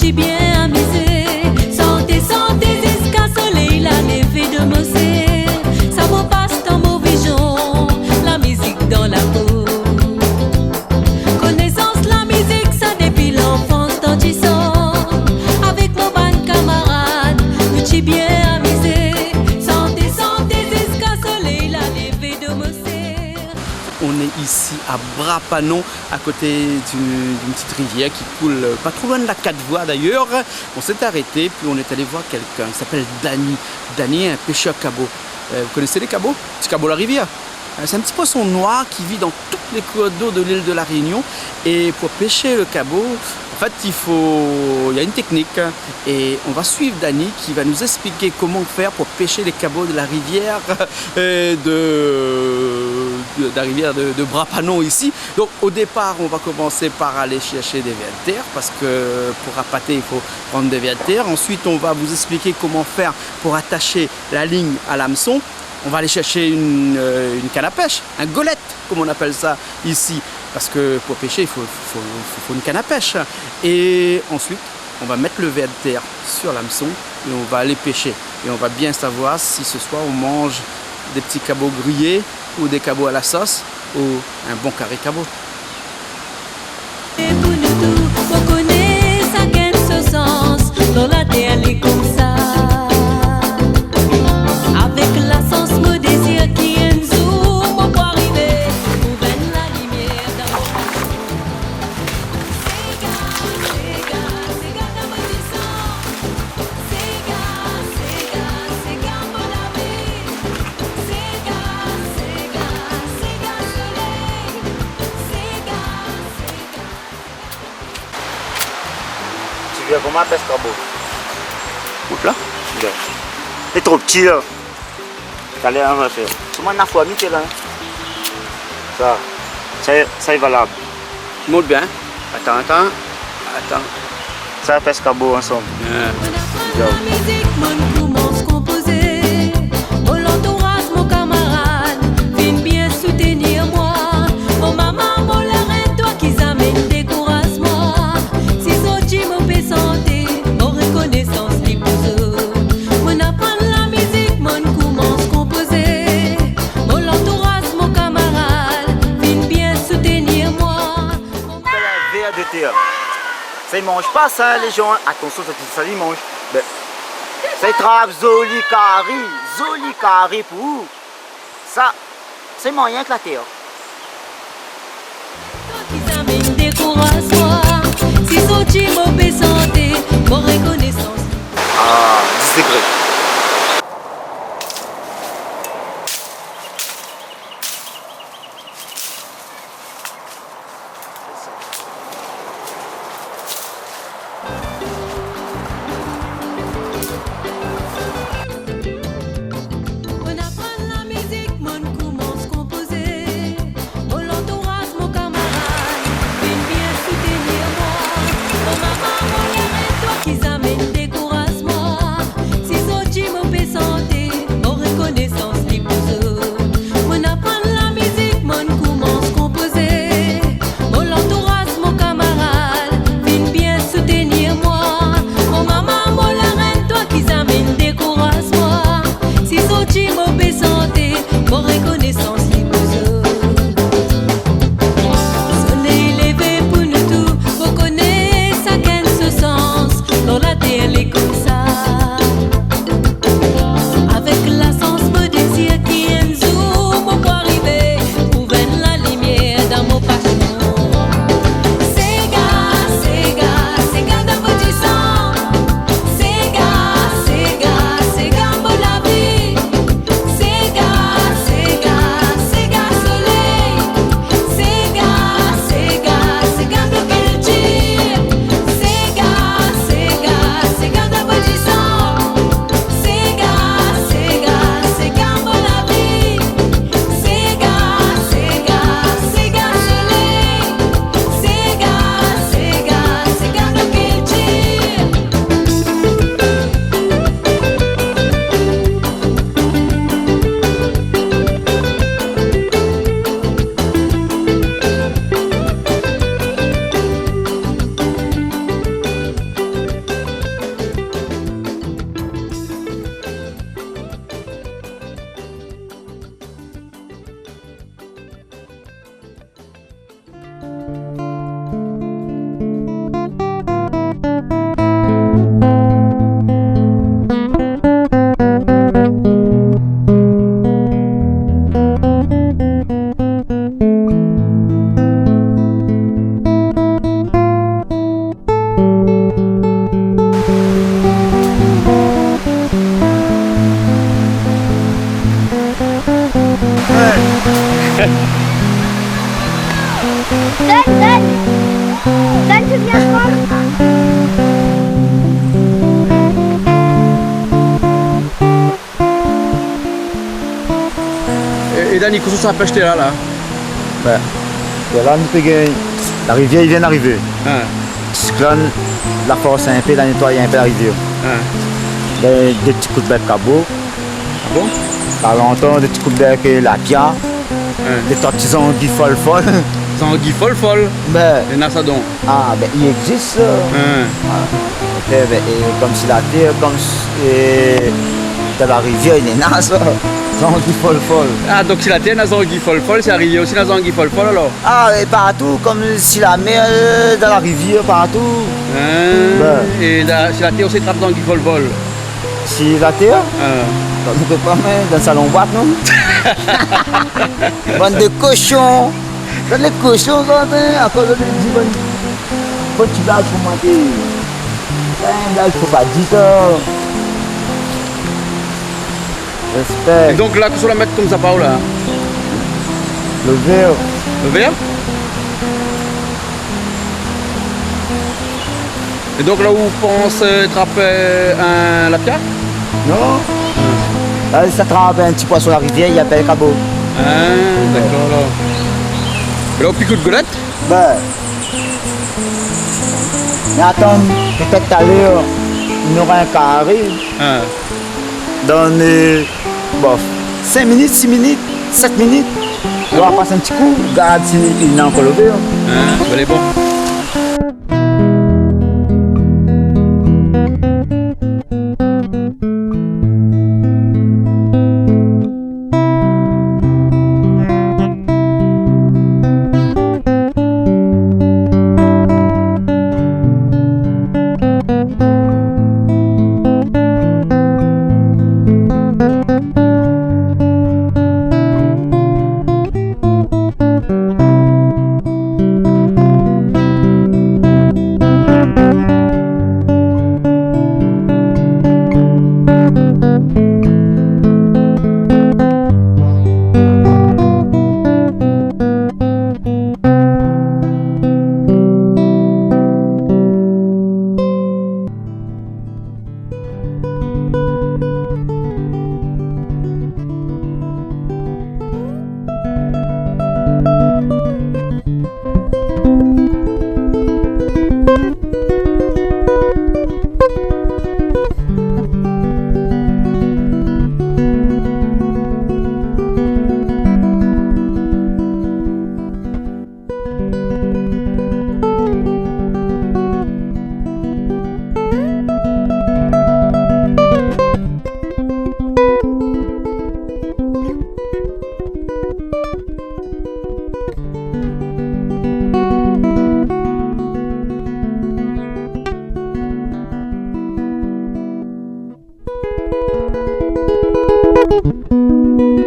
suis bien amusée. Santé, santé, jusqu'à soleil, la levée de mon ser. Ça me passe dans mon vision, la musique dans la peau. Connaissance, la musique, ça depuis l'enfance, tant tu sors. Avec mon bon camarade, je suis bien amusée. Santé, santé, jusqu'à soleil, la levée de mon ser. On est ici à Bras-Panon, à côté d'une petite rivière qui coule pas trop loin de la 4 voies d'ailleurs. On s'est arrêté, puis on est allé voir quelqu'un qui s'appelle Dany. Dany est un pêcheur cabot. Vous connaissez les cabots? Petit cabot la rivière. C'est un petit poisson noir qui vit dans tous les cours d'eau de l'île de la Réunion. Et pour pêcher le cabot, en fait, il y a une technique. Et on va suivre Dany qui va nous expliquer comment faire pour pêcher les cabots de la rivière de Bras-Panon ici. Donc au départ, on va commencer par aller chercher des vers de terre parce que pour appâter, il faut prendre des vers de terre. Ensuite, on va vous expliquer comment faire pour attacher la ligne à l'hameçon. On va aller chercher une canne à pêche, un golette comme on appelle ça ici. Parce que pour pêcher, il faut une canne à pêche. Et ensuite, on va mettre le ver de terre sur l'hameçon et on va aller pêcher. Et on va bien savoir si ce soir on mange des petits cabots grillés ou des cabots à la sauce ou un bon carré cabot. On connaît ça gagne ce sens dans la terre, elle est comme ça. Avec la sens, mon désir qui est un zoom, on peut arriver pour venir la lumière dans mon Sega dans mon sang. Sega pour la vie. Sega soleil. Sega. Tu viens comment pêche cabot? Donc là, Bien. T'es trop petit là. T'as l'air à faire. Comment on a fait amitié là? Ça est valable. monte bien. Attends. Ça pêche cabot ensemble. On apprend la musique, mon commence composer. Mon entourage, mon camarade, viens bien soutenir moi. Mon maman, mon l'arrêt, toi qui amène découragement. Si sorti mon paix santé, mon reconnaissance libre. On apprend la musique, mon commence composer. Mon entourage, mon camarade, viens bien soutenir moi. Vers de terre. Ça ne mange pas ça les gens. Attention, ça ils mangent. Ben, ça trappe joli carré pour vous. Ça, c'est moyen que la terre. Qui amène découragement. Si sorti mon paix santé, mon reconnaissance. Ah, 10 degrés. On apprend la musique, mon commence composer. Mon entourage, mon camarade, viens bien soutenir moi. Mon maman, mon l'arrêt, toi qui amène découragement. Si sorti mon paix santé, mon reconnaissance libre. On apprend la musique, mon commence composer. Mon entourage, mon camarade, viens bien soutenir moi. Mon maman, mon l'arrêt, toi qui amène découragement. Si sorti mon paix santé, mon reconnaissance libre. Soleil levé pour nous tous, on connaît ça gagne ce sens. Dans la terre, elle est comme ça. Avec la sens, mon désir qui est un zoom, on peut arriver pour venir la lumière dans mon passion. Sega dans mon sang. Sega pour la vie. Sega soleil. Sega pour culture. Sega dans mon Et Dani, qu'est-ce que ça pêche là là? Ben, et là, nous payons. La rivière il vient d'arriver. Hein, Cyclone, la force un peu, la nettoyer un peu la rivière. hein. Des petits coups de bec cabot. Ah bon? Par longtemps, des petits coups de bec la pia. Hein. Des tortisans qui folle. Sanguille folle. Ben, Les nassadons. ah, ben, il existe. Hein. Et, ben, et comme si la terre, comme si, et, dans la rivière, il est naze. Sanguille folle. Ah, donc si la terre n'a sanguille folle, c'est arrivé aussi n'a sanguille folle alors? Ah, et partout, comme si la mer dans la rivière, partout. Hein. Ben. Et si la terre aussi trappe sanguille folle. Si la terre, Hein. on ne peut pas mettre dans le salon boîte, non? Bande de cochons. Dans les cochons, à cause de dit bon petit blague pour manger. Un blague, faut pas dire ça. Et Respect. donc là, qu'est-ce qu'on va mettre comme ça par là? Le verre. Le verre? Et donc là où on pense trapper un lapia? Non? Là, ça trempe un petit poisson à la rivière, il appelle cabot. Ah, d'accord là. Et là, au picot de golette? Ben. Mais attends, peut-être tout à l'heure, il y aura un carré. Ah. Dans bof, 5 minutes, 6 minutes, 7 minutes. On va passer un petit coup, regarde s'il y a encore le verre. Ah, elle est bon. Thank you.